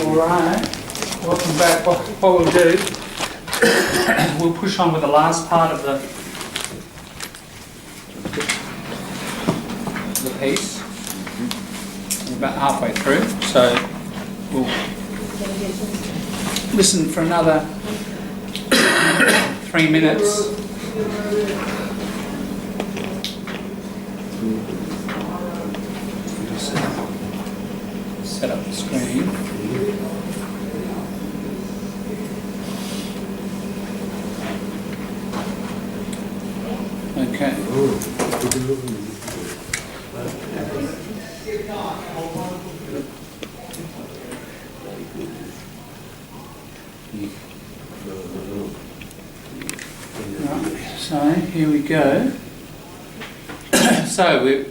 All right, welcome back. What we'll do, we'll push on with the last part of the piece. We're about halfway through, so we'll listen for another 3 minutes. Set up the screen. Okay. Right, so here we go. So we're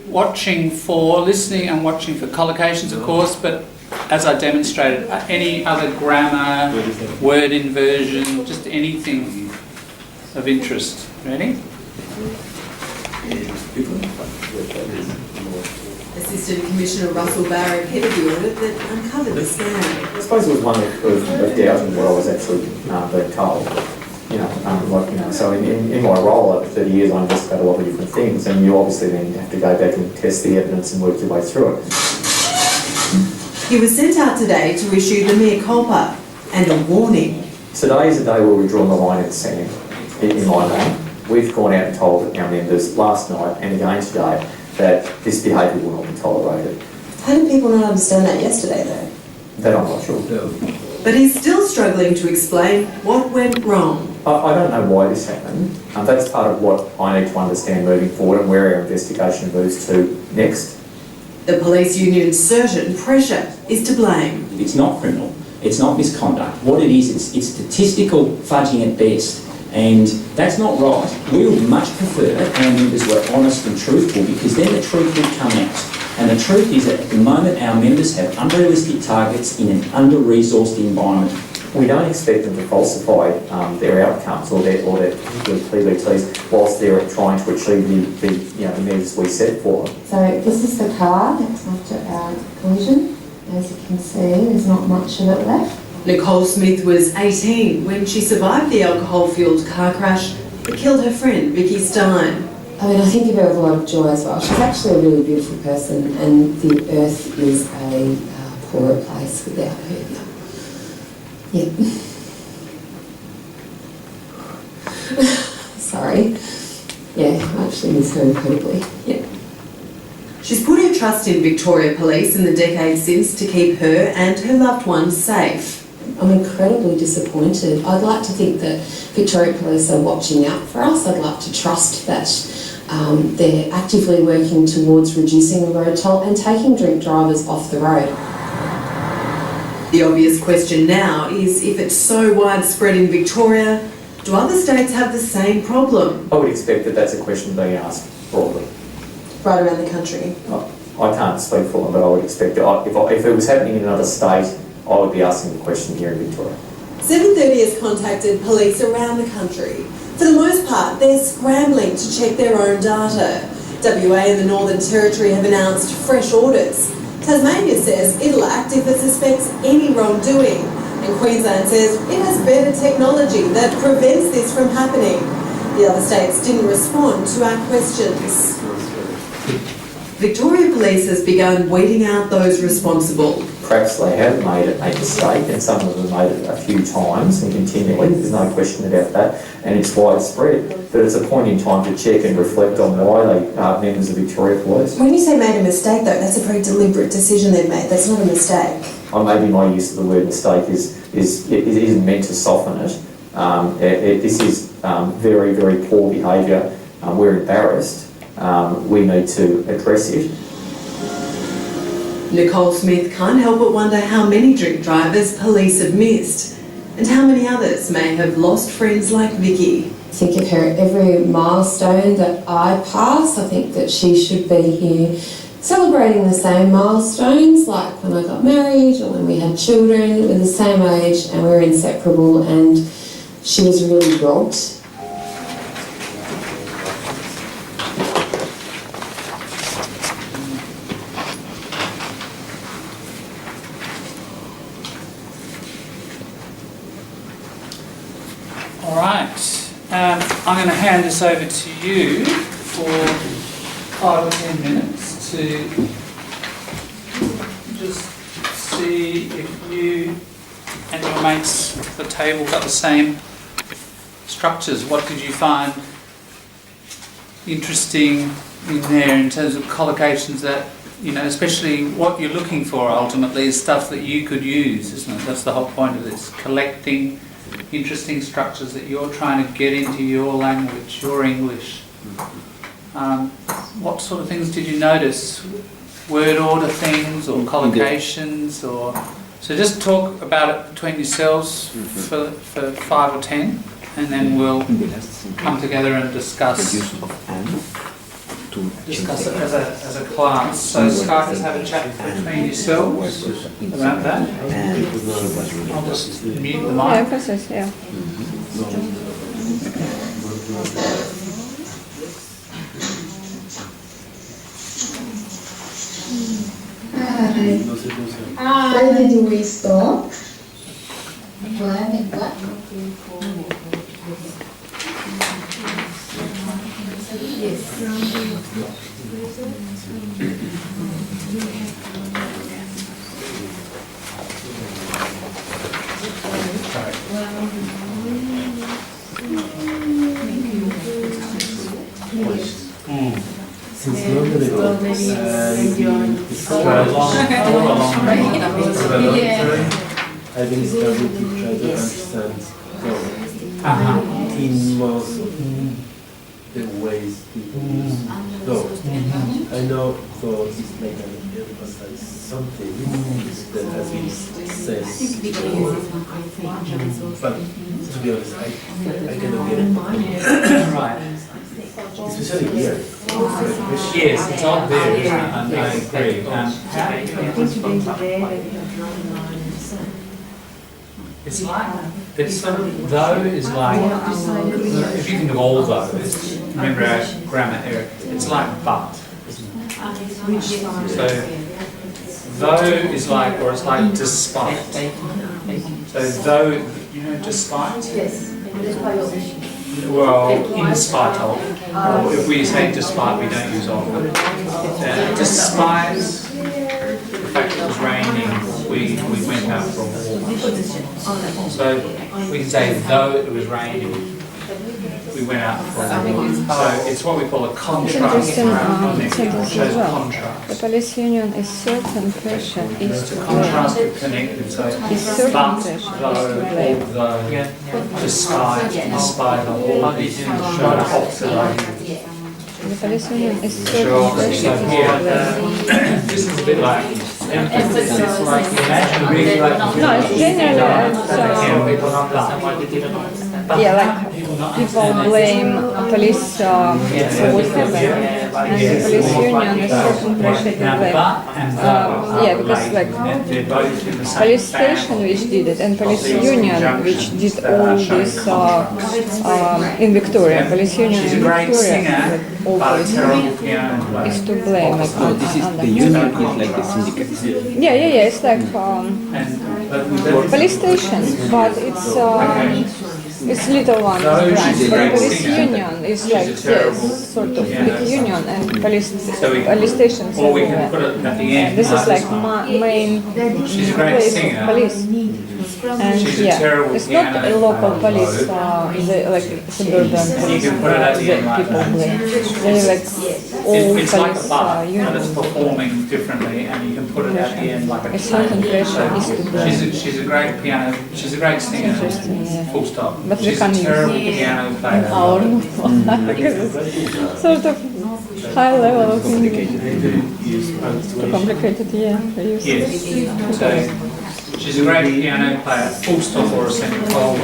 listening and watching for collocations, of course, but as I demonstrated, any other grammar, word inversion, just anything of interest. Ready? Assistant Commissioner Russell Barrett headed the audit that uncovered the scam. I suppose it was one of doubting what I was actually being told. So in my role over 30 years, I investigate a lot of different things, and you obviously then have to go back and test the evidence and work your way through it. He was sent out today to issue the mea culpa and a warning. Today is a day where we've drawn the line in the sand, in my name. We've gone out and told our members last night and again today that this behaviour will not be tolerated. How did people not understand that yesterday, though? That I'm not sure. But he's still struggling to explain what went wrong. I don't know why this happened. That's part of what I need to understand moving forward and where our investigation moves to next. The police union's certain pressure is to blame. It's not criminal, it's not misconduct. What it is, it's statistical fudging at best. And that's not right. We would much prefer our members were honest and truthful, because then the truth would come out. And the truth is that at the moment our members have unrealistic targets in an under-resourced environment. We don't expect them to falsify their outcomes or their PBTs whilst they're trying to achieve the measures we set for them. So this is the car that's after our collision. As you can see, there's not much of it left. Nicole Smith was 18 when she survived the alcohol-fuelled car crash that killed her friend Vicky Stein. I mean, I think of her with a lot of joy as well. She's actually a really beautiful person, and the earth is a poorer place without her. Yeah. Sorry. Yeah, I actually miss her incredibly. Yeah. She's put her trust in Victoria Police in the decades since to keep her and her loved ones safe. I'm incredibly disappointed. I'd like to think that Victoria Police are watching out for us. I'd like to trust that they're actively working towards reducing the road toll and taking drink drivers off the road. The obvious question now is, if it's so widespread in Victoria, do other states have the same problem? I would expect that that's a question being asked broadly. Right around the country? I can't speak for them, but I would expect it. If it was happening in another state, I would be asking the question here in Victoria. 730 has contacted police around the country. For the most part, they're scrambling to check their own data. WA and the Northern Territory have announced fresh audits. Tasmania says it'll act if it suspects any wrongdoing. And Queensland says it has better technology that prevents this from happening. The other states didn't respond to our questions. Victoria Police has begun weeding out those responsible. Perhaps they have made a mistake, and some of them made it a few times and continually. There's no question about that, and it's widespread. But it's a point in time to check and reflect on why they are members of Victoria Police. When you say made a mistake, though, that's a very deliberate decision they've made. That's not a mistake. Maybe my use of the word mistake isn't meant to soften it. This is very, very poor behaviour. We're embarrassed. We need to address it. Nicole Smith can't help but wonder how many drink drivers police have missed, and how many others may have lost friends like Vicky. I think of her every milestone that I pass. I think that she should be here celebrating the same milestones, like when I got married or when we had children. We were the same age and we were inseparable, and she was really robbed. All right. I'm going to hand this over to you for 5 or 10 minutes to just see if you and your mates at the table got the same structures. What did you find interesting in there in terms of collocations that, you know, especially what you're looking for ultimately is stuff that you could use, isn't it? That's the whole point of this, collecting interesting structures that you're trying to get into your language, your English. What sort of things did you notice? Word order things or collocations or... So just talk about it between yourselves for 5 or 10 and then we'll come together and discuss it as a class. So Sky, just have a chat between yourselves about that. I'll just mute the mic. Yeah, process, yeah. Where did we stop? Since long ago, I've been starting to try to understand in most the ways people use though. I know though it's like an emphasize something that has been said, but to be honest, I cannot get it. Right. Especially here. Yes, it's all there, isn't it? And I agree. How do you get this from It's like, it's sort of, though is like, if you think of all those, remember our grammar, Eric, it's like but, isn't it? So, though is like, or it's like despite. So, though, you know, despite? Yes. Well, in spite of, or if we say despite, we don't use of. Despite the fact it was raining, we went out for a walk. So we can say though it was raining, we went out for a walk. So it's what we call a contrast. Sentence as well. Contrast. The police union is certain pressure is It's to a blame. contrast with connected. So Is certain but, pressure though, although, despite, in spite of, all these opposite ideas. The police union is certain Sure. pressure So is to here, blame. this is a bit like emphasis. It's like imagine really like No, it's generally yeah, like people blame police for what happened, and the police union is certain pressure to blame. Yeah, because like police station which did it and police union which did all this in Victoria. Police union She's a in great Victoria, singer, like, all but a police terrible piano player. is to blame. Like, So this is the union is like the syndicate. yeah, it's like And police station, but it's little one No, branch. she's a But great police singer. union is She's like a terrible sort of piano big union and police we- police stations or we can everywhere. put it at the end. This is like main She's a great place singer. of police. And She's a yeah, terrible it's not piano a local player, police, though. like suburban police can put it at the end that like people that. blame. They're like all It's like a police bar, and it's unions. performing differently, and you can put it at the end like a A certain pressure is to blame. She's a great piano, she's a great singer, Interesting, yeah. full stop. But we She's a can't use terrible piano player. Our because it's sort of high level of English. Too complicated, yeah. to use. Yes, so she's a great piano player, full stop or a semicolon.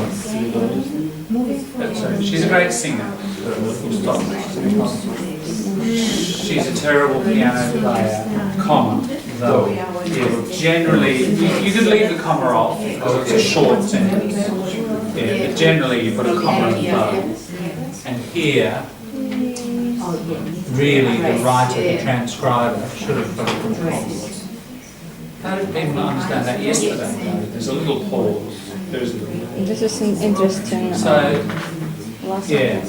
So she's a great singer, full stop. She's a terrible piano player, comma, though. Yeah, generally, you could leave the comma off because it's a short sentence. Yeah, but generally you put a comma in though. And here, really the writer, the transcriber, should have put a comma. How did people understand that yesterday? There's a little pause. This is an interesting So, last yeah,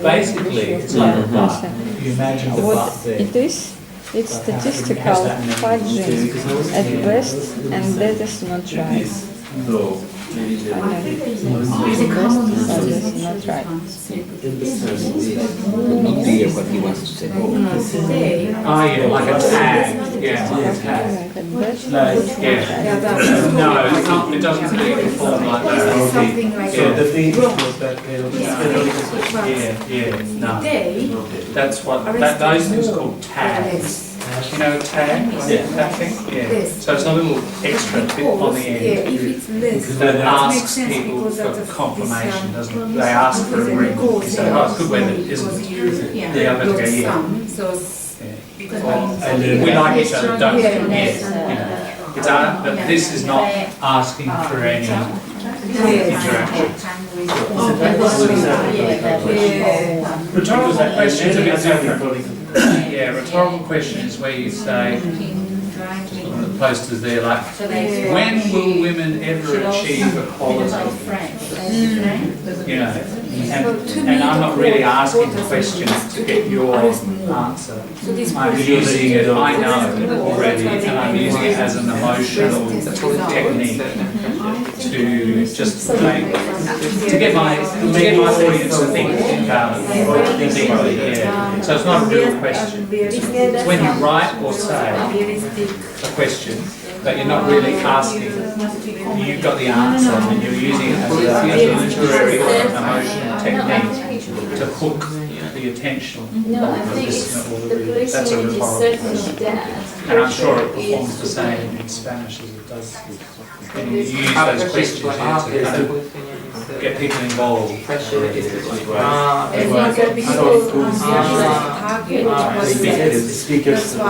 basically, it's like a butt. You imagine the butt what there. it is, it's statistical fudging at best, and that is not right. It's not right. Not clear what he wants to say. Oh yeah, like a tag. Yeah, like a tag. At best, No, yeah. No, it's not, it doesn't really perform like that. So the thing was that No. That's what, those things are called tags. You know tag? That thing? Yeah. So it's a little extra bit on the end. That asks people for confirmation, doesn't it? They ask for a ring. You say, oh, it's good weather, isn't it? The other go, yeah. We like each other, don't we? Yes. You know. It's but this is not asking for any interaction. Rhetorical question is a bit different. Yeah, rhetorical question is where you say, the posters there, like, when will women ever achieve equality? You know, and I'm not really asking the question to get your answer. I'm using it, I know already, and I'm using it as an emotional technique to just make, to get my audience to think about it deeply, yeah. So it's not a real question. It's when you write or say a question, but you're not really asking. You've got the answer and you're using it as a literary or emotional technique to hook the attention of the listener or the reader. That's a rhetorical question. And I'm sure it performs the same in Spanish as it does. And you use those questions here to kind of get people involved. Speakers. No,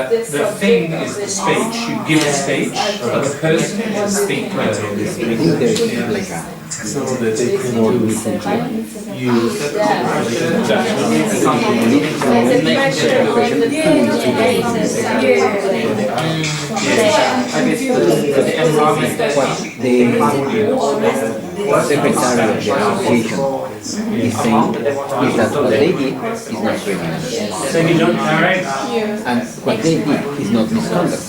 the thing is the speech. You give a speech, but the person is the speaker. I think there's like a So that they can use what the Secretary of the Association is saying is that what they did is not criminal. And what they did is not misconduct,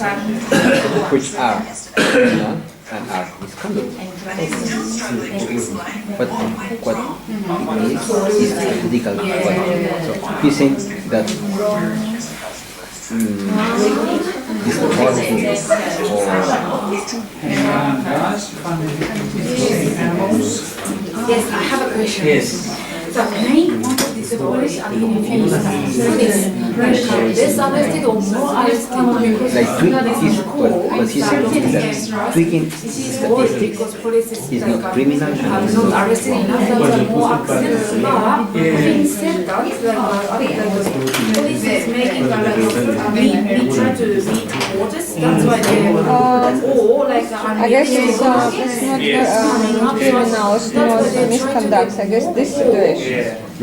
which are criminal and are misconduct. But what it is legal. So he thinks that this policy Yes, I have a question. Yes. The main point of this Polish and confused is disinterested or more arrested because like what he said is that tweaking statistics is not criminal and are is not not arrested enough, there are more accidents, but having said that, police is making we try to meet orders, that's why they or like I guess it's not criminal, it's more misconduct. I guess this situation. I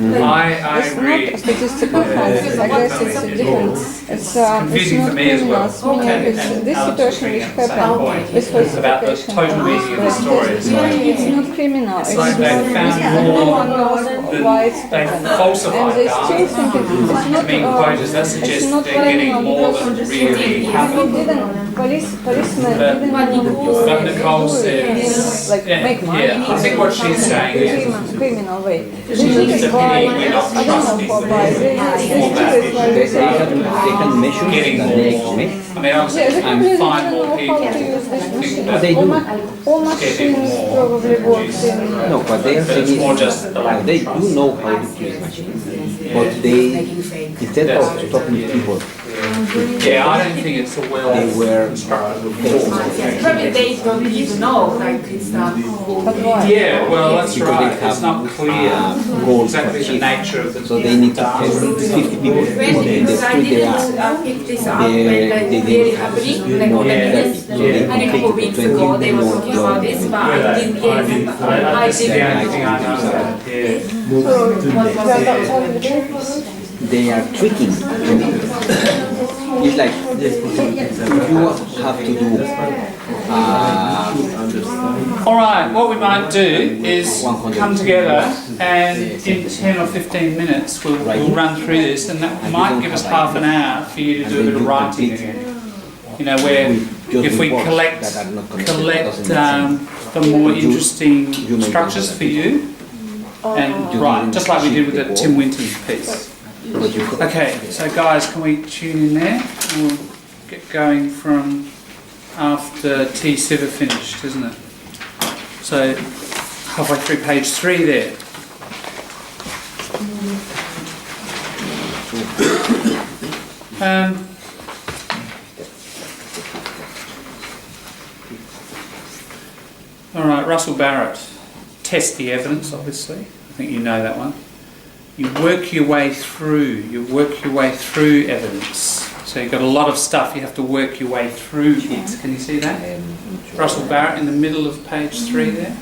It's agree. not statistical facts. I guess it's a different. It's not confusing for me as well. criminal. Meaning it's this situation which happened with It's about the falsification. total meaning of the story. It's like, It's not criminal. It's like they found no more one knows why it's they happened. falsified And they data. still think it's I not. mean, quotas, that It's suggests not they're getting criminal more because than really we happened. didn't. Policemen But didn't Nicole says, like yeah, make money. yeah, I think what she's saying is, Criminal way. They it's didn't buy. a pity we're not I don't know trusting for buy. They do it like they can measure Getting that more. they make. I mean, obviously, Yeah, the and community find don't more know people how to use this think machine. that They do. All machines probably work in. No, what they are But it's saying more is just the lack of they trust. do know how to use machines, but they instead of stopping people, Yeah, I don't think it's a well they were probably they don't even know like it's But why? Yeah, well, that's because right. they have It's not clear goals to exactly the achieve. nature of the. So they need to test 50 people in the because I street they are. didn't pick this up They when like didn't very have happening more like on the than minutes 30. So they and a couple completed weeks 20 ago they were more talking about this but I didn't get That's the only thing I know about it, yeah. They are tweaking. It's like you have to do. All right, what we might do is come together and in 10 or 15 minutes we'll run through this, and that might give us half an hour for you to do a bit of writing again. You know, where if we collect the more interesting structures for you, and right, just like we did with the Tim Winton piece. Okay, so guys, can we tune in there? We'll get going from after T. Siver finished, isn't it? So, halfway through page 3 there. All right, Russell Barrett. Test the evidence, obviously. I think you know that one. You work your way through evidence. So you've got a lot of stuff you have to work your way through it. Can you see that? Russell Barrett in the middle of page 3 there.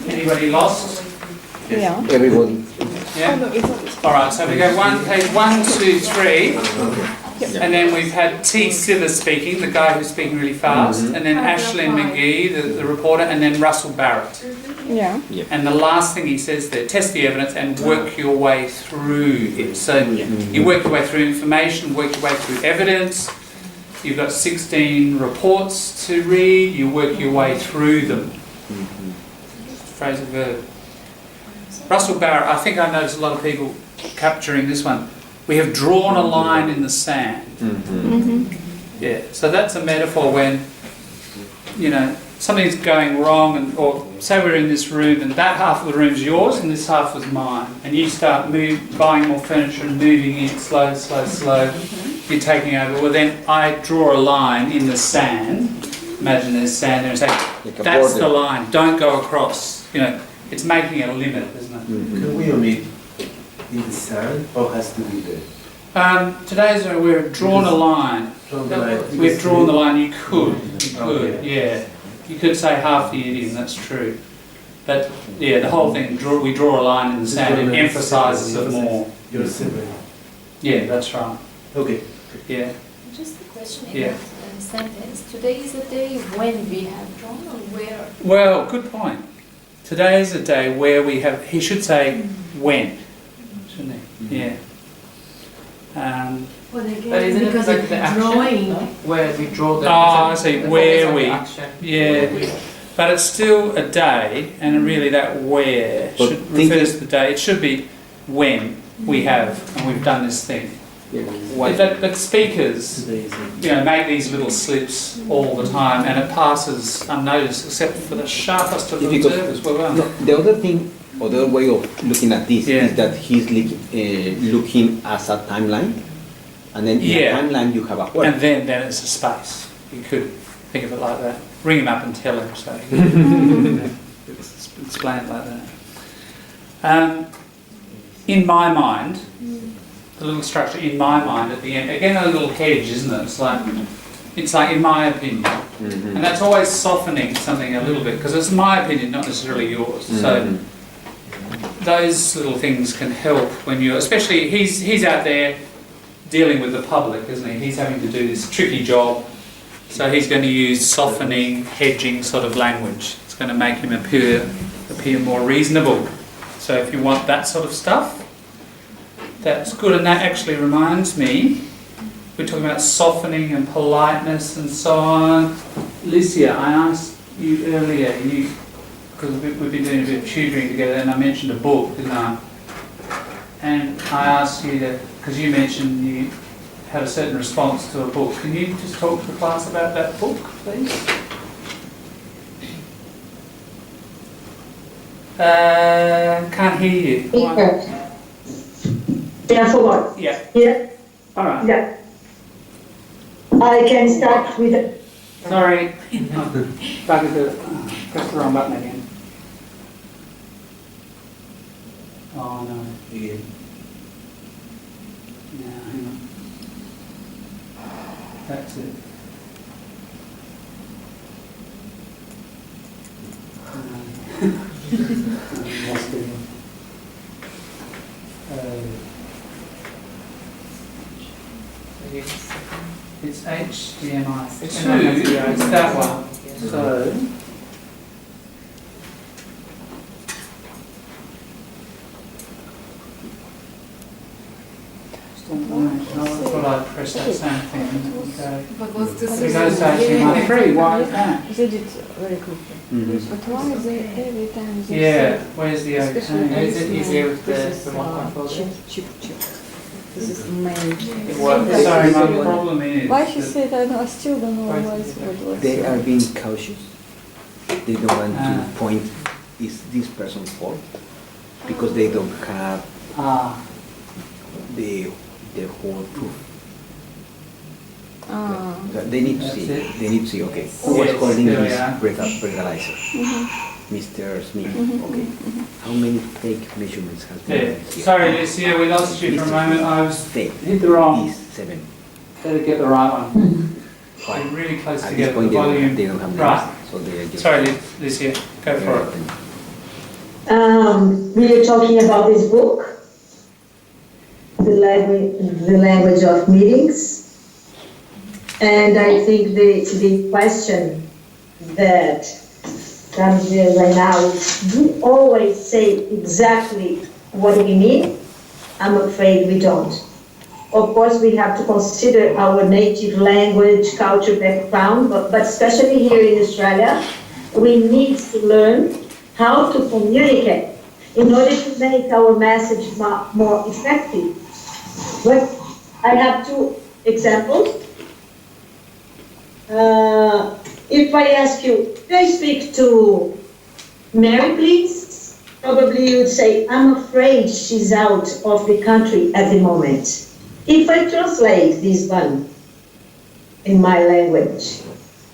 Anybody lost? Yeah. Everybody. Yeah? Alright, so we go page 1, 2, 3. And then we've had T. Siver speaking, the guy who's speaking really fast, and then Ashlyn McGee, the reporter, and then Russell Barrett. Yeah. And the last thing he says there, test the evidence and work your way through it. So you work your way through information, work your way through evidence. You've got 16 reports to read, you work your way through them. Phrasal verb. Russell Barrett, I think I noticed a lot of people capturing this one. We have drawn a line in the sand. Yeah, so that's a metaphor when, you know, something's going wrong, and or say we're in this room and that half of the room's yours and this half is mine, and you start buying more furniture and moving it slow, you're taking over. Well, then I draw a line in the sand. Imagine there's sand there and say, that's the line, don't go across. You know, it's making a limit, isn't it? Can we omit in the sand, or has to be there? Today's we've drawn a line. We've drawn the line. You could, yeah. You could say half the idiom. That's true. But yeah, the whole thing. We draw a line in the sand. It emphasises it more. You're sibling. Yeah, that's right. Okay. Yeah. Just a question in Yeah. that sentence. Today is a day when we have drawn, or where? Well, good point. Today is a day where we have. He should say when, shouldn't he? Yeah. Well, But isn't it like the action? Where we draw the... I see, where we... Action. Yeah, but it's still a day, and really that where refers to the day. It should be when we have, and we've done this thing. But speakers, you know, make these little slips all the time, and it passes unnoticed, except for the sharpest of observers. Well, the other thing, other way of looking at this is that he's looking as a timeline, and then in a timeline you have a word. And then it's a space. You could think of it like that. Ring him up and tell him, so explain it like that. In my mind, the little structure in my mind at the end, again a little hedge, isn't it? It's like in my opinion. And that's always softening something a little bit, because it's my opinion, not necessarily yours. So those little things can help when you're, especially he's out there dealing with the public, isn't he? He's having to do this tricky job, so he's going to use softening, hedging sort of language. It's going to make him appear more reasonable. So if you want that sort of stuff, that's good. And that actually reminds me, we're talking about softening and politeness and so on. Licia, I asked you earlier, because we've been doing a bit of tutoring together, and I mentioned a book, didn't I? And I asked you to, because you mentioned you had a certain response to a book. Can you just talk to the class about that book, please? Can't hear you. Yeah, I forgot. Yeah. Yeah. All right. Yeah. I can start with. Sorry. Back at the, press the wrong button again. Oh no. Again. No, hang on. That's it. It's HDMI 2, it's that one. So, I thought I'd press that same thing and it would go. But what's the It goes to HDMI 3, why is that? Did it very quickly. But why is it every time they Yeah, say, where's the especially okay? Is it easier with this the is remote control? chip. This is main. It works. Sorry, my problem is Why she that- said I know, I still don't know why it's what They are being cautious. They don't want Ah. to point, is this person's fault? Because they don't have the whole proof. They need to see. That's it. They need to see. Okay, Yes, who was holding there we this are. breathalyzer? Mr. Smith. Okay. How many fake measurements has been Yeah. done here? Sorry, Lucia, we lost you for a moment. I was Fake. hit the wrong. These 7. Better get the right one. Fine. We're really close At this together. point, The volume. they don't have names, Right. so they are just. Sorry, Lucia, go for it. We are talking about this book, the language of meetings. And I think the question that comes here right now is, do we always say exactly what we mean? I'm afraid we don't. Of course, we have to consider our native language, culture, background, but especially here in Australia, we need to learn how to communicate in order to make our message more effective. But I have 2 examples. If I ask you, can I speak to Mary, please? Probably you would say, I'm afraid she's out of the country at the moment. If I translate this one in my language,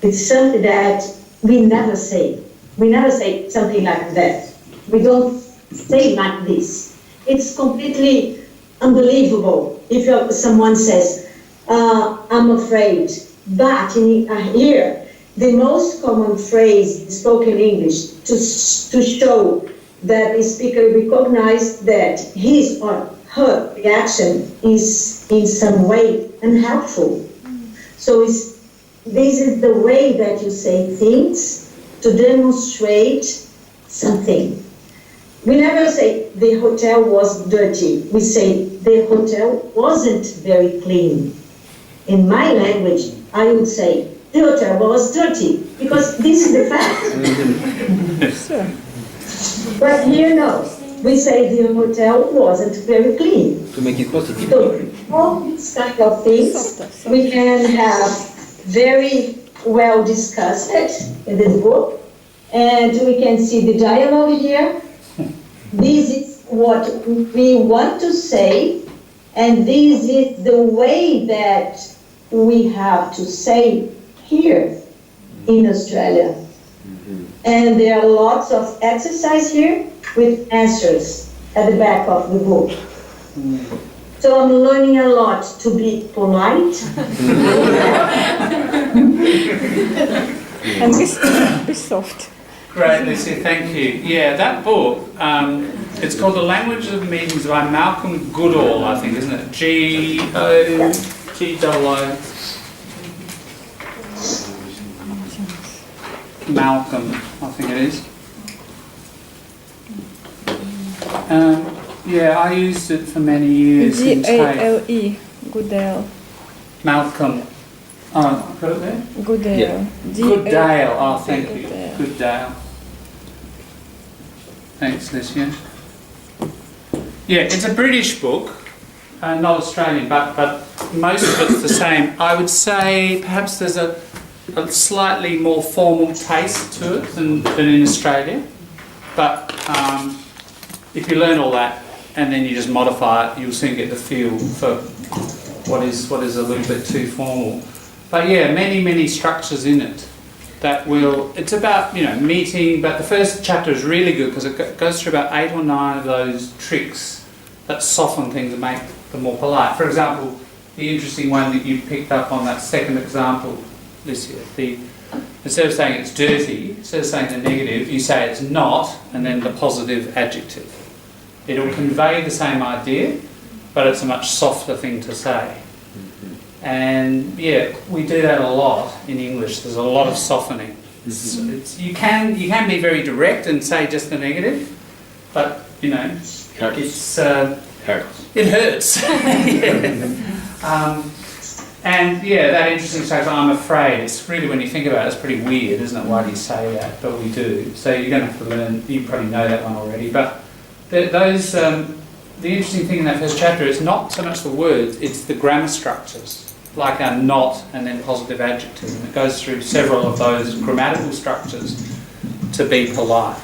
it's something that we never say. We never say something like that. We don't say like this. It's completely unbelievable if someone says, I'm afraid. But here, the most common phrase spoken in English to show that the speaker recognizes that his or her reaction is in some way unhelpful. So this is the way that you say things to demonstrate something. We never say the hotel was dirty. We say the hotel wasn't very clean. In my language, I would say the hotel was dirty, because this is the fact. Sure. But here, no. We say the hotel wasn't very clean. To make it positive. So all these kind of things we can have very well discussed in this book, and we can see the dialogue here. This is what we want to say, and this is the way that we have to say here in Australia. And there are lots of exercise here with answers at the back of the book. So I'm learning a lot to be polite. And be soft. Great, Lucy, thank you. Yeah, that book, it's called The Language of Meetings by Malcolm Goodall, I think, isn't it? G-O-O. Malcolm, I think it is. Yeah, I used it for many years. in TAFE. G-A-L-E. Goodale. Malcolm. Oh, got it there? Goodale. Yeah. Goodale. Oh, thank you. Goodale. Goodale. Thanks, Lucia. Yeah, it's a British book, not Australian, but most of it's the same. I would say perhaps there's a slightly more formal taste to it than in Australia. But if you learn all that and then you just modify it, you'll soon get the feel for what is a little bit too formal. But yeah, many structures in it that will. It's about meeting, but the first chapter is really good because it goes through about 8 or 9 of those tricks that soften things and make them more polite. For example, the interesting one that you picked up on that second example, Lucia, instead of saying it's dirty, instead of saying the negative, you say it's not, and then the positive adjective. It'll convey the same idea, but it's a much softer thing to say. And yeah, we do that a lot in English. There's a lot of softening. You can be very direct and say just the negative, but you know, Hurts. It hurts. And yeah, that interesting statement, I'm afraid, it's really, when you think about it, it's pretty weird, isn't it? Why do you say that? But we do. So you're going to have to learn, you probably know that one already. But the interesting thing in that first chapter is not so much the words, it's the grammar structures, like a not and then positive adjective. And it goes through several of those grammatical structures to be polite.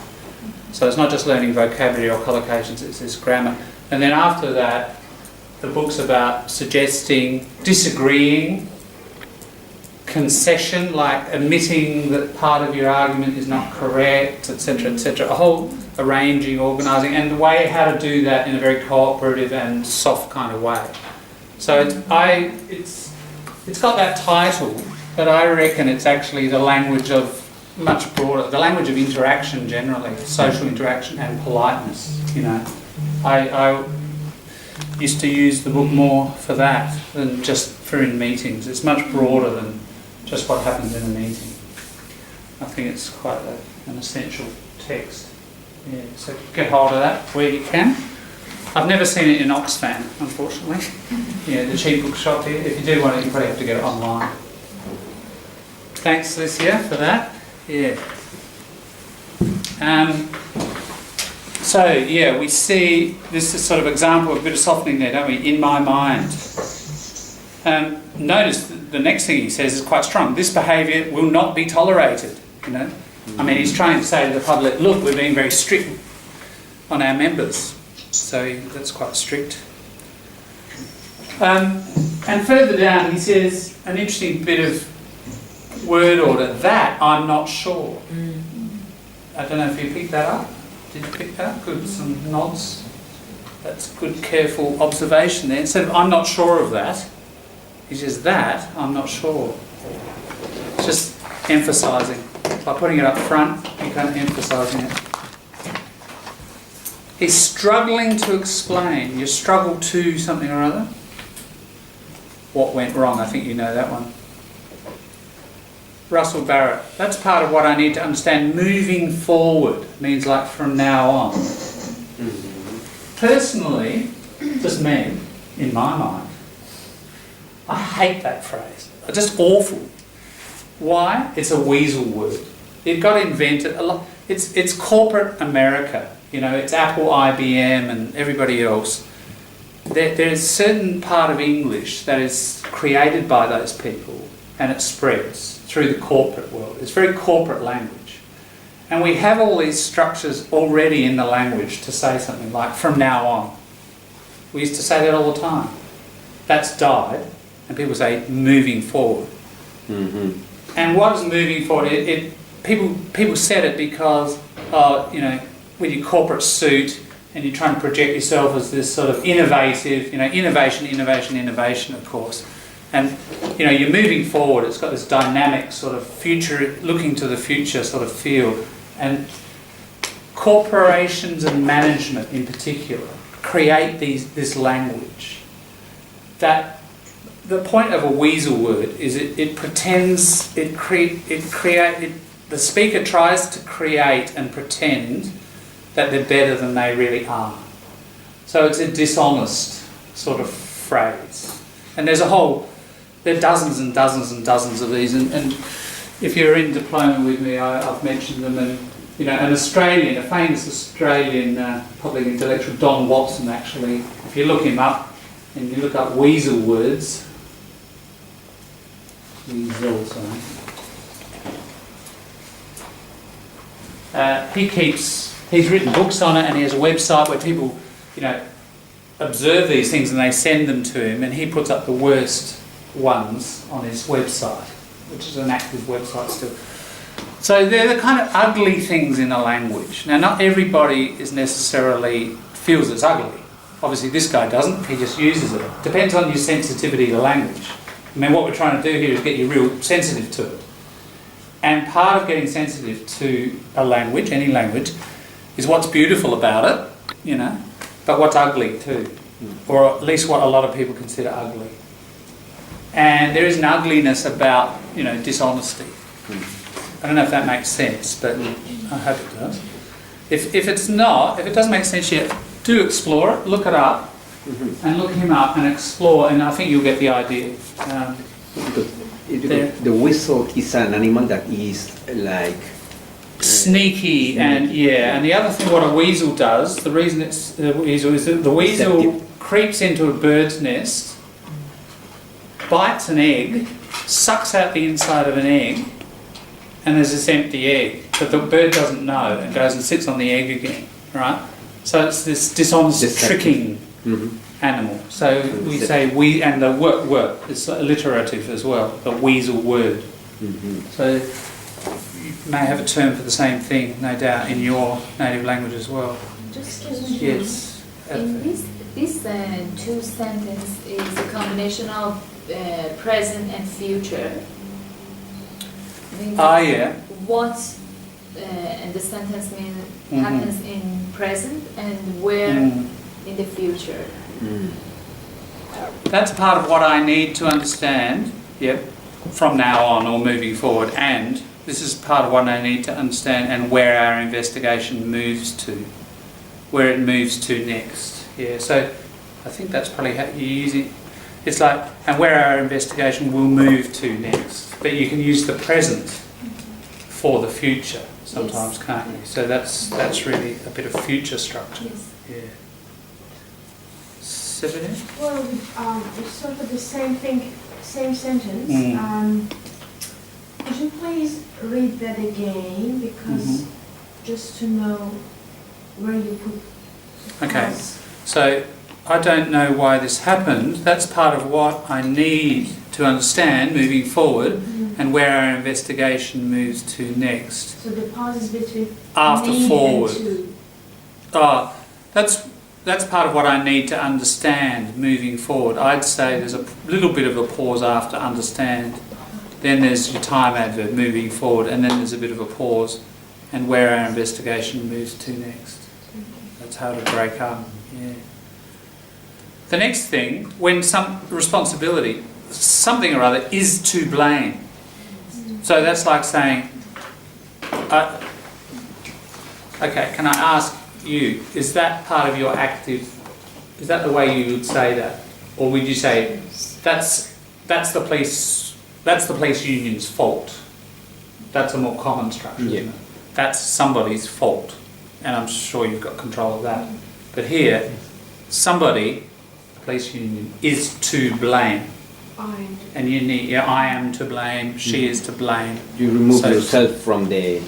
So it's not just learning vocabulary or collocations, it's this grammar. And then after that, the book's about suggesting, disagreeing, concession, like admitting that part of your argument is not correct, etc., etc. A whole arranging, organising, and the way how to do that in a very cooperative and soft kind of way. So it's got that title, but I reckon it's actually the language of much broader, the language of interaction generally, social interaction and politeness. You know, I used to use the book more for that than just for in meetings. It's much broader than just what happens in a meeting. I think it's quite an essential text. Yeah, so get hold of that where you can. I've never seen it in Oxfam, unfortunately. Yeah, the cheap bookshop here. If you do want it, you probably have to get it online. Thanks, Alicia, for that. Yeah. So yeah, we see this is sort of example of a bit of softening there, don't we? In my mind. Notice the next thing he says is quite strong. This behaviour will not be tolerated. You know, I mean, he's trying to say to the public, look, we're being very strict on our members. So that's quite strict. And further down, he says an interesting bit of word order. That I'm not sure. I don't know if you picked that up. Did you pick that up? Good, some nods. That's good, careful observation there. Instead of I'm not sure of that, he says that I'm not sure. Just emphasising. By putting it up front, you're kind of emphasising it. He's struggling to explain. You struggle to something or other. What went wrong? I think you know that one. Russell Barrett. That's part of what I need to understand. Moving forward means like from now on. Personally, just me, in my mind, I hate that phrase. It's just awful. Why? It's a weasel word. It got invented a lot. It's corporate America. You know, it's Apple, IBM, and everybody else. There's a certain part of English that is created by those people, and it spreads through the corporate world. It's very corporate language. And we have all these structures already in the language to say something like, from now on. We used to say that all the time. That's died, and people say, moving forward. And what is moving forward? People said it because, you know, with your corporate suit, and you're trying to project yourself as this sort of innovative, you know, innovation, of course. And, you know, you're moving forward. It's got this dynamic sort of future, looking to the future sort of feel. And corporations and management in particular create this language. That the point of a weasel word is it pretends, the speaker tries to create and pretend that they're better than they really are. So it's a dishonest sort of phrase. And there are dozens and dozens and dozens of these, and if you're in diploma with me, I've mentioned them, and you know, a famous Australian public intellectual, Don Watson, actually, if you look him up and you look up weasel words, he's written books on it, and he has a website where people, you know, observe these things and they send them to him, and he puts up the worst ones on his website, which is an active website still. So they're the kind of ugly things in a language. Now, not everybody is necessarily feels it's ugly. Obviously, this guy doesn't. He just uses it. Depends on your sensitivity to language. I mean, what we're trying to do here is get you real sensitive to it. And part of getting sensitive to a language, any language, is what's beautiful about it, you know, but what's ugly too. or at least what a lot of people consider ugly. And there is an ugliness about, you know, dishonesty. I don't know if that makes sense, but I hope it does. If it's not, if it doesn't make sense yet, do explore it, look it up, and look him up and explore, and I think you'll get the idea. The weasel is an animal that is like sneaky, and and the other thing what a weasel does, the reason it's a weasel is that the weasel creeps into a bird's nest, bites an egg, sucks out the inside of an egg, and there's this empty egg, but the bird doesn't know and goes and sits on the egg again, right? So it's this dishonest, tricking animal. So we say and the word is alliterative as well, the weasel word. So you may have a term for the same thing, no doubt, in your native language as well. Just can you Yes. In this two sentence is a combination of present and future. Yeah. What and the sentence happens in present and where in the future. That's part of what I need to understand, from now on or moving forward, and this is part of what I need to understand and where our investigation moves to, where it moves to next. Yeah, so I think that's probably how you use it. It's like, and where our investigation will move to next. But you can use the present for the future sometimes, can't you? So that's really a bit of future structure. Yes. Yeah. Seventeen? Well, it's sort of the same thing, same sentence. Could you please read that again, because just to know where you put the Okay, pause. so I don't know why this happened. That's part of what I need to understand moving forward and where our investigation moves to next. So the pause is between After me forward. and to. That's part of what I need to understand moving forward. I'd say there's a little bit of a pause after understand. Then there's your time adverb moving forward, and then there's a bit of a pause and where our investigation moves to next. That's how to break up. Yeah. The next thing, when some responsibility, something or other is to blame. So that's like saying, okay, can I ask you, is that part of your active, is that the way you would say that? Or would you say, that's the police union's fault? That's a more common structure, isn't it? That's somebody's fault. And I'm sure you've got control of that. But here, somebody, police union, is to blame. And you need, I am to blame, she is to blame. You remove yourself from the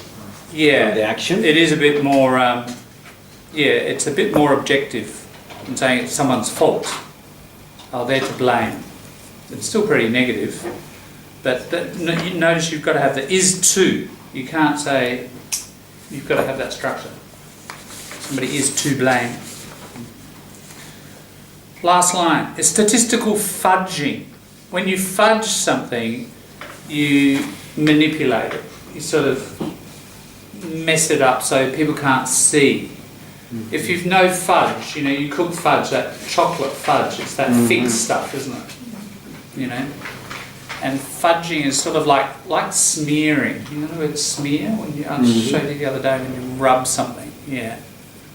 action? It is a bit more, it's a bit more objective than saying it's someone's fault. Oh, they're to blame. It's still pretty negative. But you notice you've got to have the is to. You can't say, you've got to have that structure. Somebody is to blame. Last line, it's statistical fudging. When you fudge something, you manipulate it. You sort of mess it up so people can't see. If you've no fudge, you cook fudge, that chocolate fudge, it's that thick stuff, isn't it? And fudging is sort of like smearing. You know the word smear? I showed you the other day when you rub something. Yeah.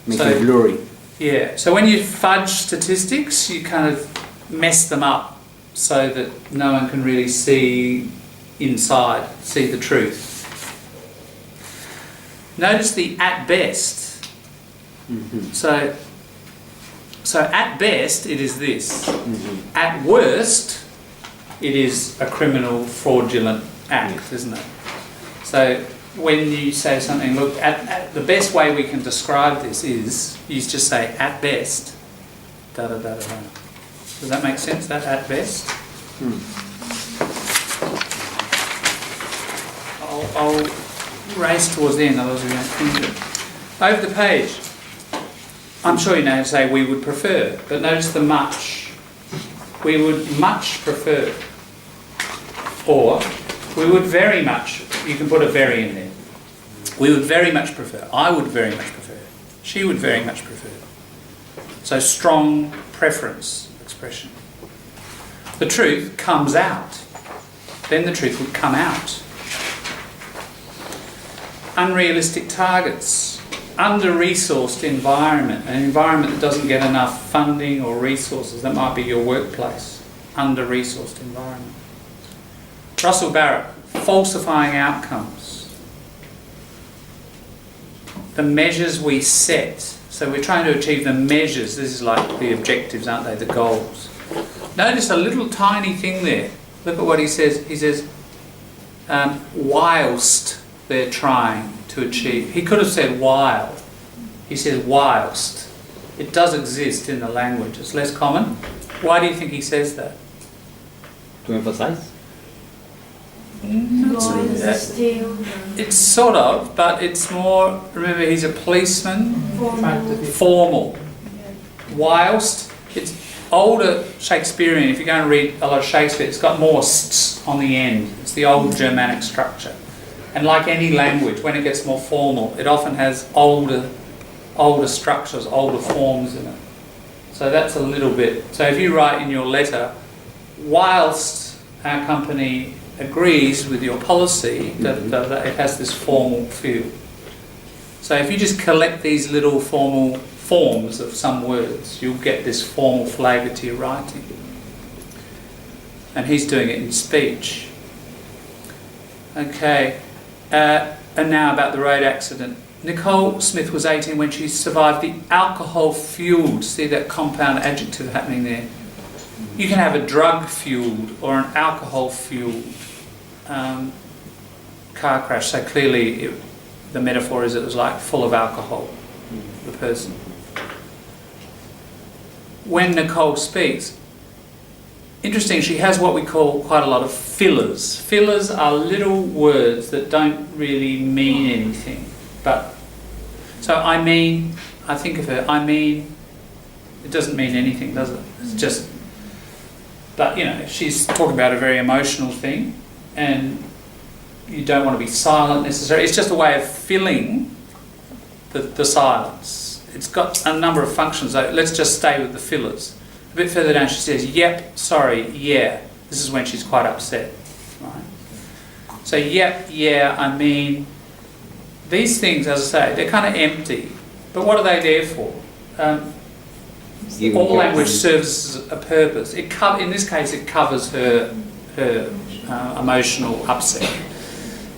Make it blurry. Yeah. So when you fudge statistics, you kind of mess them up so that no one can really see inside, see the truth. Notice the at best. So at best it is this. At worst it is a criminal fraudulent act, isn't it? So when you say something, look, at the best way we can describe this is you just say at best da da da da da. Does that make sense, that at best? I'll race towards the end, otherwise we won't finish it. Over the page, I'm sure you know how to say we would prefer, but notice the much. We would much prefer. Or we would very much, you can put a very in there. We would very much prefer. I would very much prefer. She would very much prefer. So strong preference expression. The truth comes out. Then the truth would come out. Unrealistic targets. Under-resourced environment. An environment that doesn't get enough funding or resources. That might be your workplace. Under-resourced environment. Russell Barrett. Falsifying outcomes. The measures we set. So we're trying to achieve the measures. This is like the objectives, aren't they? The goals. Notice a little tiny thing there. Look at what he says. He says, whilst they're trying to achieve. He could have said while. He says whilst. It does exist in the language. It's less common. Why do you think he says that? To emphasize? It's sort of, but it's more, remember he's a policeman. Formal. Whilst, it's older Shakespearean, if you go and read a lot of Shakespeare, it's got more sts on the end. It's the old Germanic structure. And like any language, when it gets more formal, it often has older structures, older forms in it. So that's a little bit. So if you write in your letter, whilst our company agrees with your policy, it has this formal feel. So if you just collect these little formal forms of some words, you'll get this formal flavour to your writing. And he's doing it in speech. Okay, and now about the road accident. Nicole Smith was 18 when she survived the alcohol-fuelled, see that compound adjective happening there. You can have a drug-fuelled or an alcohol-fuelled car crash. So clearly the metaphor is it was like full of alcohol, the person. When Nicole speaks, interesting, she has what we call quite a lot of fillers. Fillers are little words that don't really mean anything. But so I mean, I think of her, I mean, it doesn't mean anything, does it? It's just, but you know, she's talking about a very emotional thing and you don't want to be silent necessarily. It's just a way of filling the silence. It's got a number of functions. So let's just stay with the fillers. A bit further down she says, yep, sorry, yeah. This is when she's quite upset. Right? So yep, yeah, I mean, these things, as I say, they're kind of empty. But what are they there for? All language serves a purpose. In this case, it covers her emotional upset.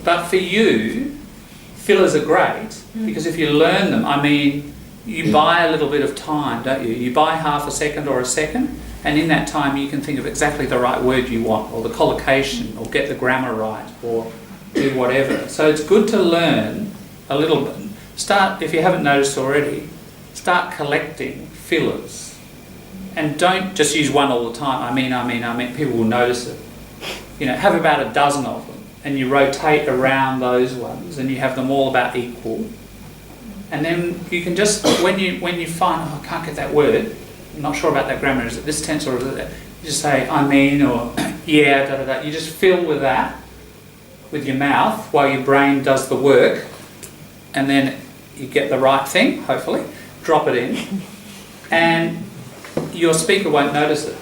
But for you, fillers are great because if you learn them, I mean, you buy a little bit of time, don't you? You buy half a second or a second, and in that time you can think of exactly the right word you want, or the collocation, or get the grammar right, or do whatever. So it's good to learn a little bit. Start, if you haven't noticed already, start collecting fillers. And don't just use one all the time. I mean, people will notice it. You know, have about a dozen of them, and you rotate around those ones, and you have them all about equal. And then you can just, when you find, oh, I can't get that word, I'm not sure about that grammar, is it this tense or is it that? You just say, I mean, or yeah, da da da. You just fill with that, with your mouth, while your brain does the work, and then you get the right thing, hopefully, drop it in, and your speaker won't notice it.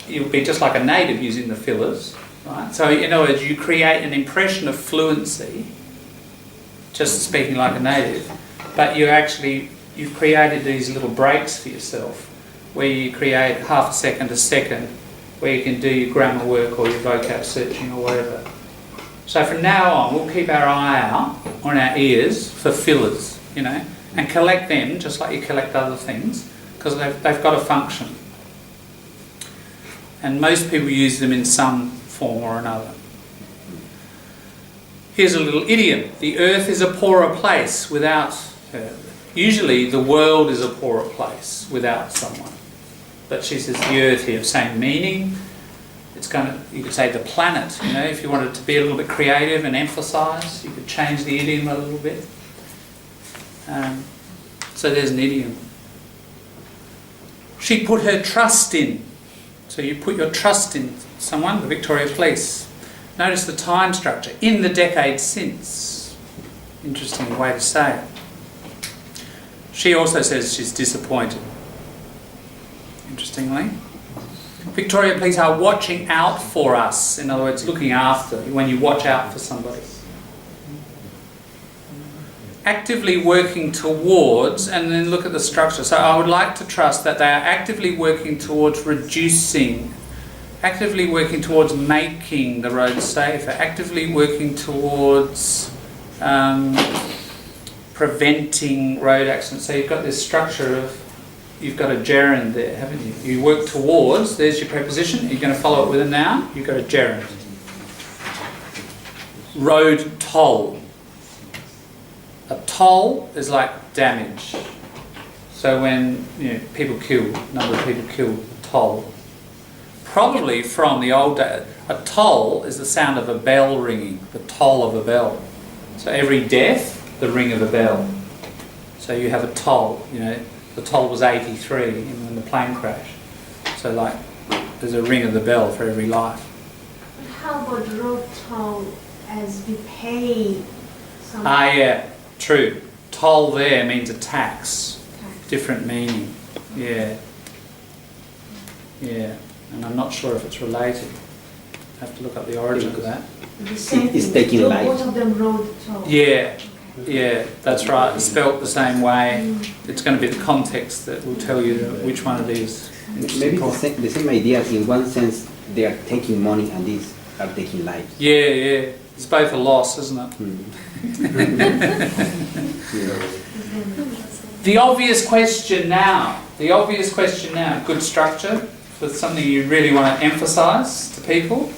You'll be just like a native using the fillers, right? So in other words, you create an impression of fluency, just speaking like a native, but you've created these little breaks for yourself, where you create half a second, where you can do your grammar work or your vocab searching or whatever. So from now on, we'll keep our eye out on our ears for fillers, you know, and collect them just like you collect other things, because they've got a function. And most people use them in some form or another. Here's a little idiom. The earth is a poorer place without her. Usually the world is a poorer place without someone. But she says the earth here, same meaning. It's you could say the planet, you know, if you wanted to be a little bit creative and emphasise, you could change the idiom a little bit. So there's an idiom. She put her trust in. So you put your trust in someone, the Victoria Police. Notice the time structure. In the decade since. Interesting way to say it. She also says she's disappointed. interestingly. Victoria Police are watching out for us. In other words, looking after, when you watch out for somebody. Actively working towards, and then look at the structure. So I would like to trust that they are actively working towards reducing, actively working towards making the roads safer, actively working towards preventing road accidents. So you've got this structure of, you've got a gerund there, haven't you? You work towards, there's your preposition, you're going to follow it with a noun, you've got a gerund. Road toll. A toll is like damage. So when people killed, number of people killed, toll. Probably from the old days, a toll is the sound of a bell ringing, the toll of a bell. So every death, the ring of a bell. So you have a toll, the toll was 83 in the plane crash. So like, there's a ring of the bell for every life. But how about road toll as we pay something? Yeah, true. Toll there means a tax. Different meaning. Yeah. Yeah. And I'm not sure if it's related. I have to look up the origin of that. The same It's thing. taking life. Both of them road toll. Yeah. Yeah, that's right. It's spelt the same way. It's going to be the context that will tell you which one it is. Maybe the same idea. In one sense, they are taking money, and these are taking lives. Yeah, yeah. It's both a loss, isn't it? The obvious question now, good structure, for something you really want to emphasise to people.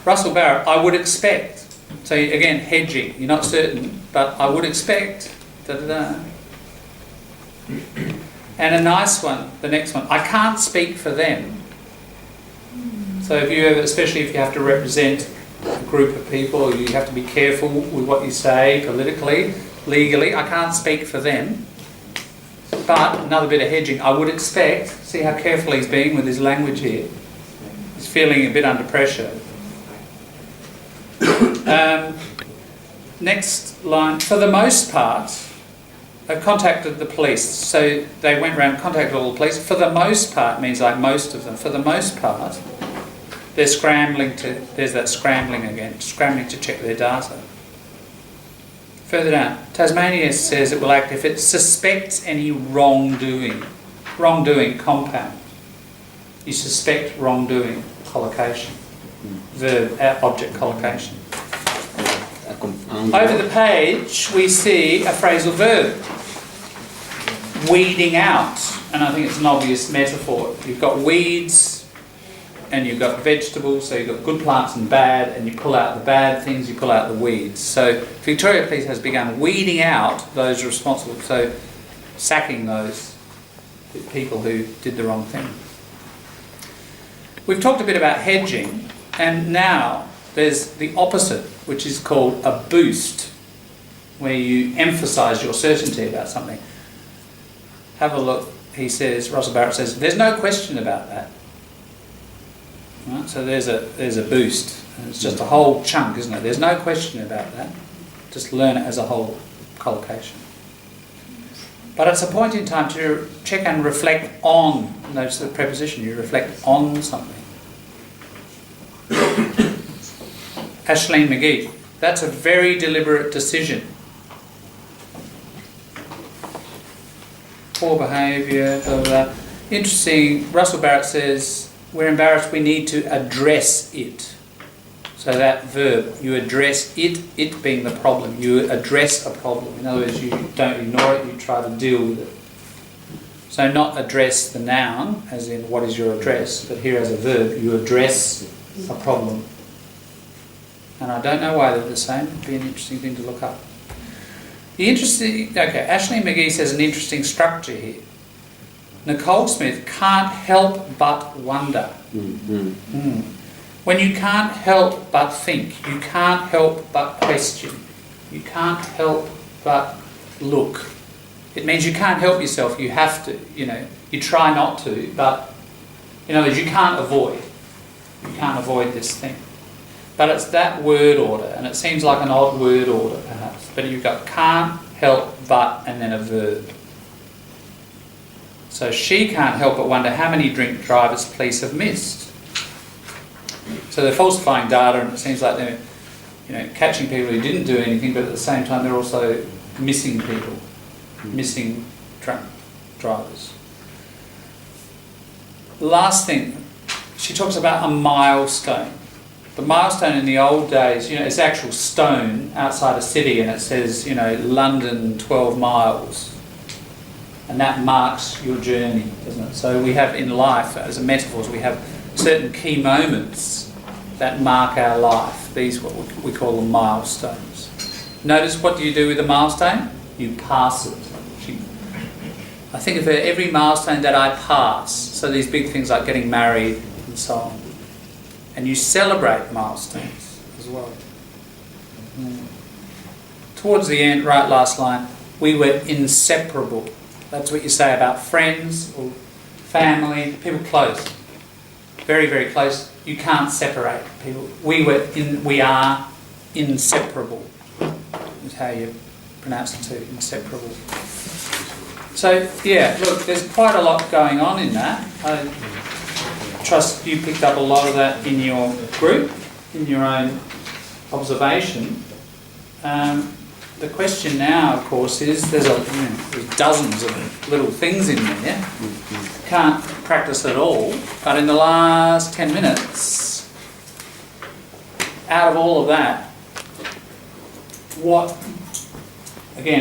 Russell Barrett, I would expect, so again, hedging, you're not certain, but I would expect, da-da-da. And a nice one, the next one, I can't speak for them. So if you ever, especially if you have to represent a group of people, you have to be careful with what you say politically, legally. I can't speak for them. But another bit of hedging, I would expect, see how careful he's being with his language here. He's feeling a bit under pressure. Next line, for the most part, they've contacted the police. So they went around and contacted all the police. For the most part means like most of them. For the most part, they're scrambling to, there's that scrambling again, scrambling to check their data. Further down, Tasmania says it will act if it suspects any wrongdoing. Wrongdoing, compound. You suspect wrongdoing, collocation. Verb, object collocation. Over the page, we see a phrasal verb. Weeding out. And I think it's an obvious metaphor. You've got weeds and you've got vegetables, so you've got good plants and bad, and you pull out the bad things, you pull out the weeds. So Victoria Police has begun weeding out those responsible, so sacking those people who did the wrong thing. We've talked a bit about hedging, and now there's the opposite, which is called a boost, where you emphasise your certainty about something. Have a look, he says, Russell Barrett says, there's no question about that. Right, so there's a boost. And it's just a whole chunk, isn't it? There's no question about that. Just learn it as a whole collocation. But it's a point in time to check and reflect on. Notice the preposition, you reflect on something. Ashleen McGee, that's a very deliberate decision. Poor behaviour, blah, blah, blah. Interesting, Russell Barrett says, we're embarrassed, we need to address it. So that verb, you address it being the problem. You address a problem. In other words, you don't ignore it, you try to deal with it. So not address the noun, as in what is your address, but here as a verb, you address a problem. And I don't know why they're the same. It'd be an interesting thing to look up. Ashleen McGee says an interesting structure here. Nicole Smith can't help but wonder. When you can't help but think, you can't help but question, you can't help but look. It means you can't help yourself, you have to, you try not to, but in other words, you can't avoid this thing. But it's that word order, and it seems like an odd word order perhaps, but you've got can't help but and then a verb. So she can't help but wonder how many drink drivers police have missed. So they're falsifying data, and it seems like they're, catching people who didn't do anything, but at the same time they're also missing people, missing drunk drivers. Last thing, she talks about a milestone. The milestone in the old days, it's actual stone outside a city, and it says, London 12 miles. And that marks your journey, doesn't it? So we have in life, as a metaphors, we have certain key moments that mark our life. These what we call them milestones. Notice, what do you do with a milestone? You pass it. I think of every milestone that I pass, so these big things like getting married and so on. And you celebrate milestones as well. Towards the end, right last line, we were inseparable. That's what you say about friends or family, people close. Very, very close. You can't separate people. We are inseparable. Is how you pronounce it too, inseparable. So, yeah, look, there's quite a lot going on in that. I trust you picked up a lot of that in your group, in your own observation. The question now, of course, is there's dozens of little things in there. Can't practice it all, but in the last 10 minutes, out of all of that,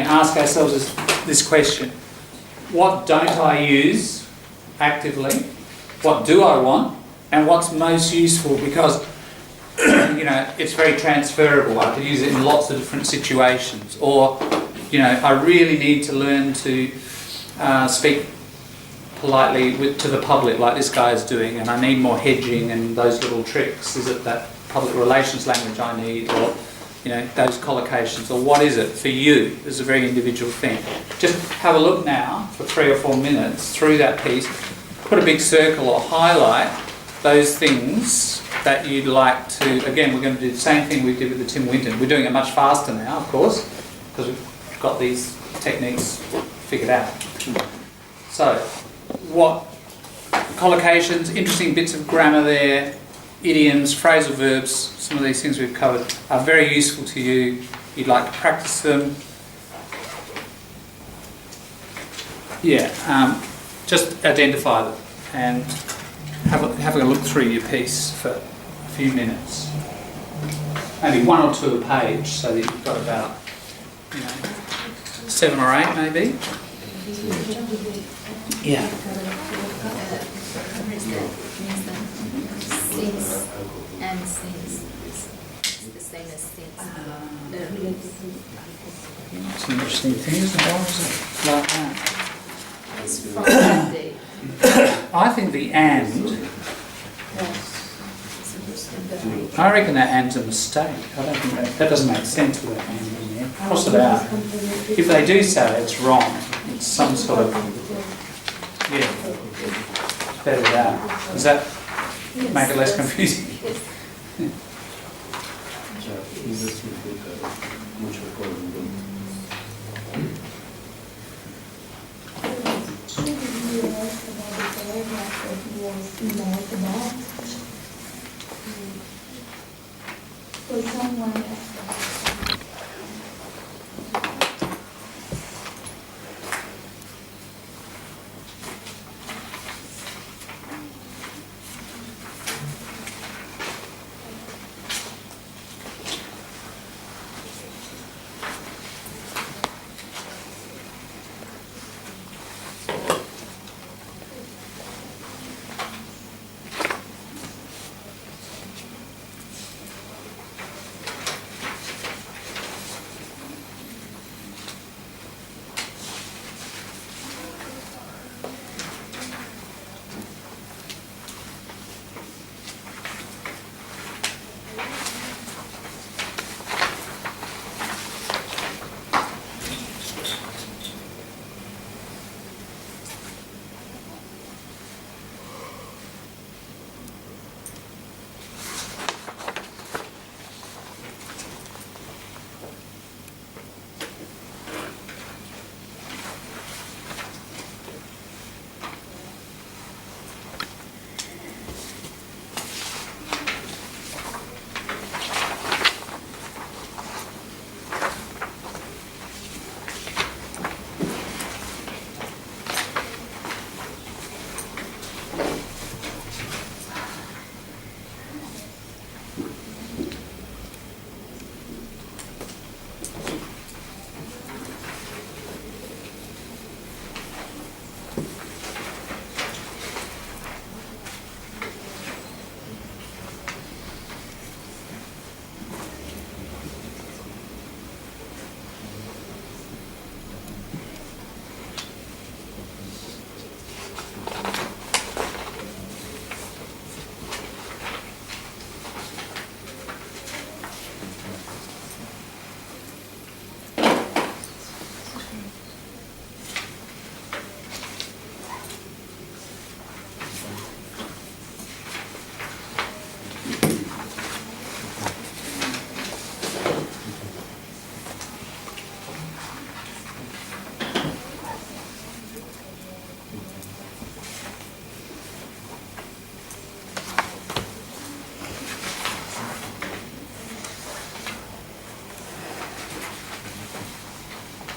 ask ourselves this question: what don't I use actively? What do I want? And what's most useful? Because it's very transferable. I could use it in lots of different situations. Or, I really need to learn to speak politely to the public like this guy is doing, and I need more hedging and those little tricks. Is it that public relations language I need, or those collocations, or what is it for you? It's a very individual thing. Just have a look now for 3 or 4 minutes through that piece, put a big circle or highlight those things that you'd like to. Again, we're going to do the same thing we did with the Tim Winton. We're doing it much faster now, of course, because we've got these techniques figured out. So, what collocations, interesting bits of grammar there, idioms, phrasal verbs, some of these things we've covered are very useful to you. You'd like to practice them. Just identify them and have a look through your piece for a few minutes. Maybe 1 or 2 a page, so that you've got about 7 or 8 maybe. Yeah. Since and since. It's the same as since. It's an interesting thing, isn't it? Why is it like that? It's from that day. I think the and. I reckon that and's a mistake. I don't think that doesn't make sense with that and in there. Cross it out. If they do say it's wrong, it's some sort of better it out. Does that make it less confusing?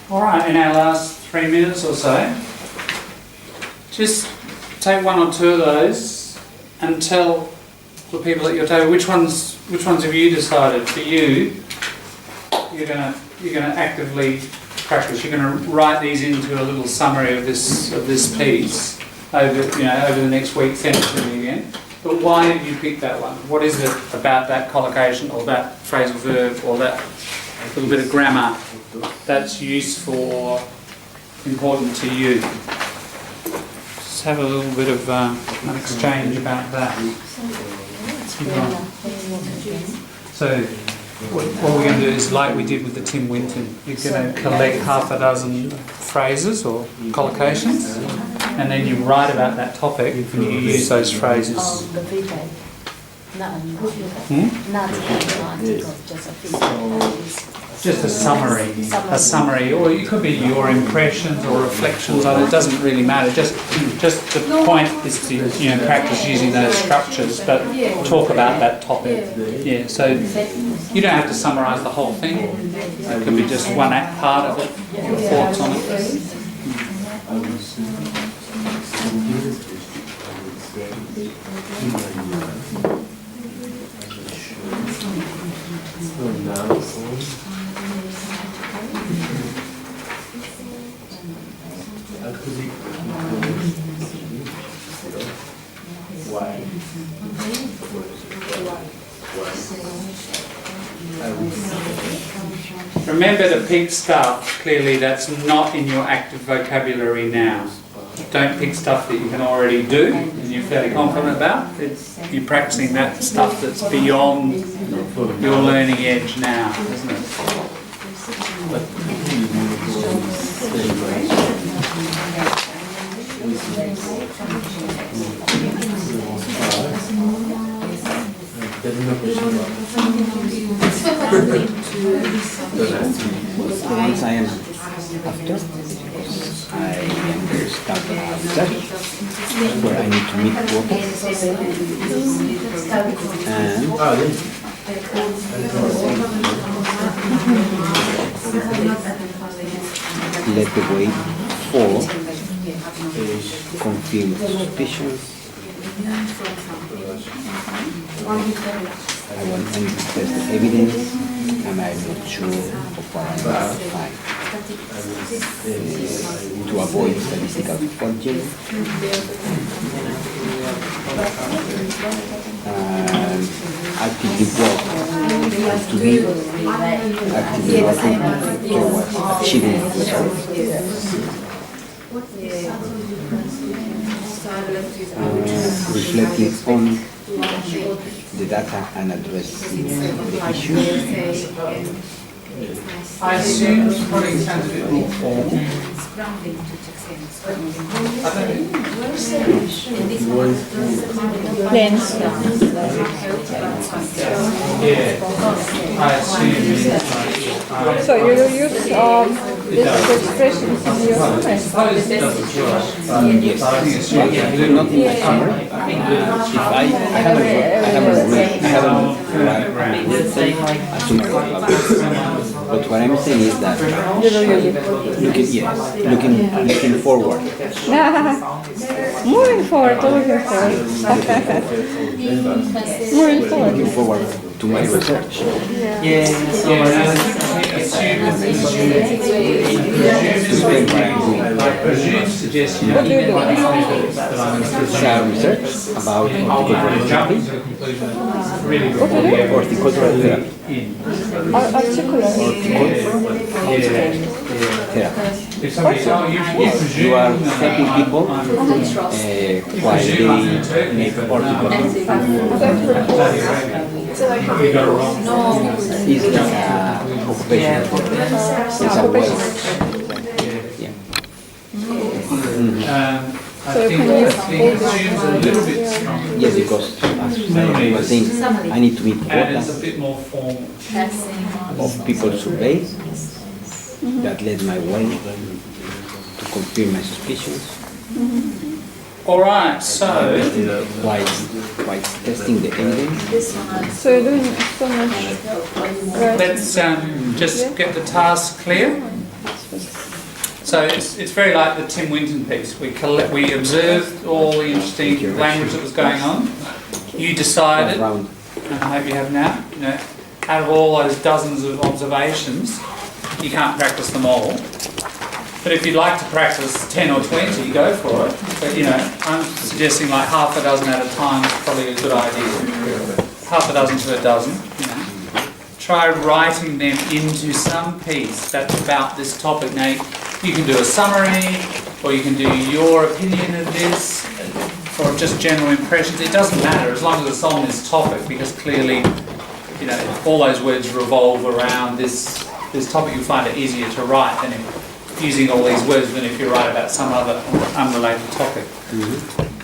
All right, in our last 3 minutes or so, just take one or two of those and tell the people at your table which ones have you decided for you you're gonna actively practice. You're going to write these into a little summary of this piece over the next week. Send it to me again. But why did you pick that one? What is it about that collocation or that phrasal verb or that little bit of grammar that's useful or important to you? Just have a little bit of an exchange about that. So what we're going to do is like we did with the Tim Winton. You're going to collect half a dozen phrases or collocations and then you write about that topic and you use those phrases. Just a summary, or it could be your impressions or reflections on it. It doesn't really matter. Just the point is to practice using those structures, but talk about that topic. Yeah. So you don't have to summarise the whole thing. It could be just one part of it. Your thoughts on it. Remember to pick stuff, clearly, that's not in your active vocabulary now. Don't pick stuff that you can already do and you're fairly confident about. You're practicing that stuff that's beyond your learning edge now, isn't it? Once I am after, I understand after, where I need to meet workers, and let the way for confirm suspicions. I need to test the evidence, and I'm not sure of what I will find. To avoid statistical forgery. Actively work to be actively working towards achieving results. Reflecting on the data and addressing the issues. I assume it's probably sounds a bit more formal. I assume. So you will use these expressions in your summary? Yes, not in my summary. If I haven't read a summary. But what I'm saying is that looking forward. Moving forward, looking forward. Moving forward. Looking forward to my research. I presume suggests you What do you do? Share research about horticultural therapy. Horticultural therapy. Articulate. You are helping people while they make horticulture. It's like a occupational therapy. It's a well. I think the thing assumes a little bit stronger. Yes, because as I was saying, I need to meet And it's a quotas bit more formal. of people surveys that led my way to confirm my suspicions All right, so while testing the evidence. So you're doing so much. Right. let's just get the task clear. So it's very like the Tim Winton piece. We observed all the interesting language that was going on. You decided, and I hope you have now, out of all those dozens of observations, you can't practice them all. But if you'd like to practice 10 or 20, go for it. But I'm suggesting like half a dozen at a time is probably a good idea. Half a dozen to a dozen. Try writing them into some piece that's about this topic. Now, you can do a summary, or you can do your opinion of this, or just general impressions. It doesn't matter as long as it's on this topic, because clearly, all those words revolve around this topic. You find it easier to write than using all these words than if you write about some other unrelated topic.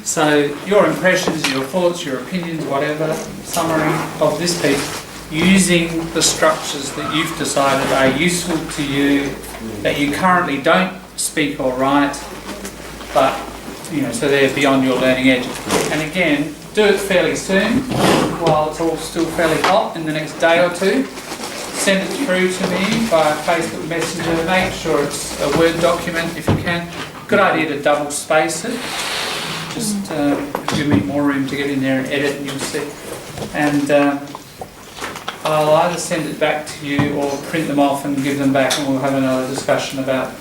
So your impressions, your thoughts, your opinions, whatever, summary of this piece, using the structures that you've decided are useful to you, that you currently don't speak or write, but so they're beyond your learning edge. And again, do it fairly soon, while it's all still fairly hot, in the next day or two. Send it through to me via Facebook Messenger. Make sure it's a Word document if you can. Good idea to double space it. Just give me more room to get in there and edit, and you'll see. And I'll either send it back to you or print them off and give them back, and we'll have another discussion about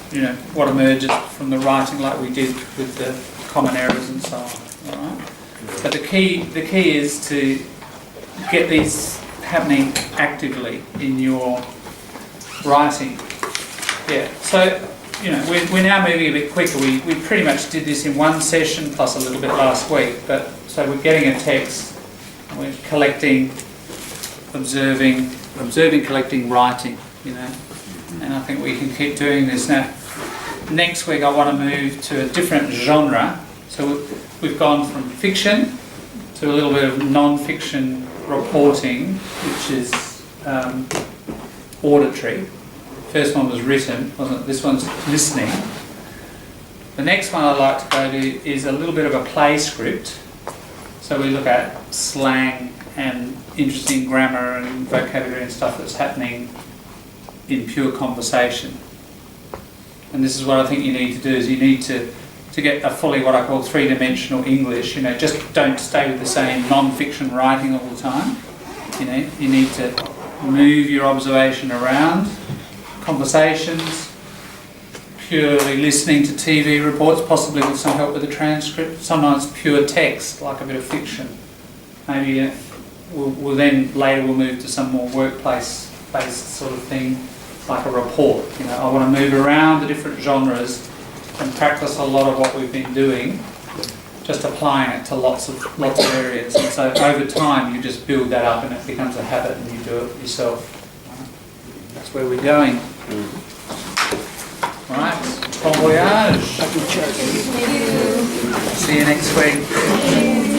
what emerges from the writing, like we did with the common errors and so on. All right? But the key is to get these happening actively in your writing. Yeah. So we're now moving a bit quicker. We pretty much did this in one session plus a little bit last week. But so we're getting a text. We're collecting. Observing, collecting, writing, and I think we can keep doing this. Now, next week I want to move to a different genre. So we've gone from fiction to a little bit of non-fiction reporting, which is auditory. First one was written, wasn't it? This one's listening. The next one I'd like to go to is a little bit of a play script. So we look at slang and interesting grammar and vocabulary and stuff that's happening in pure conversation. And this is what I think you need to do, is you need to get a fully what I call three-dimensional English. Just don't stay with the same non-fiction writing all the time. You need to move your observation around. Conversations, purely listening to TV reports, possibly with some help with the transcript. Sometimes pure text, like a bit of fiction. Maybe we'll then later we'll move to some more workplace-based sort of thing, like a report. I want to move around the different genres and practice a lot of what we've been doing, just applying it to lots of areas. And so over time you just build that up and it becomes a habit and you do it yourself. That's where we're going. All right, bon voyage. See you next week.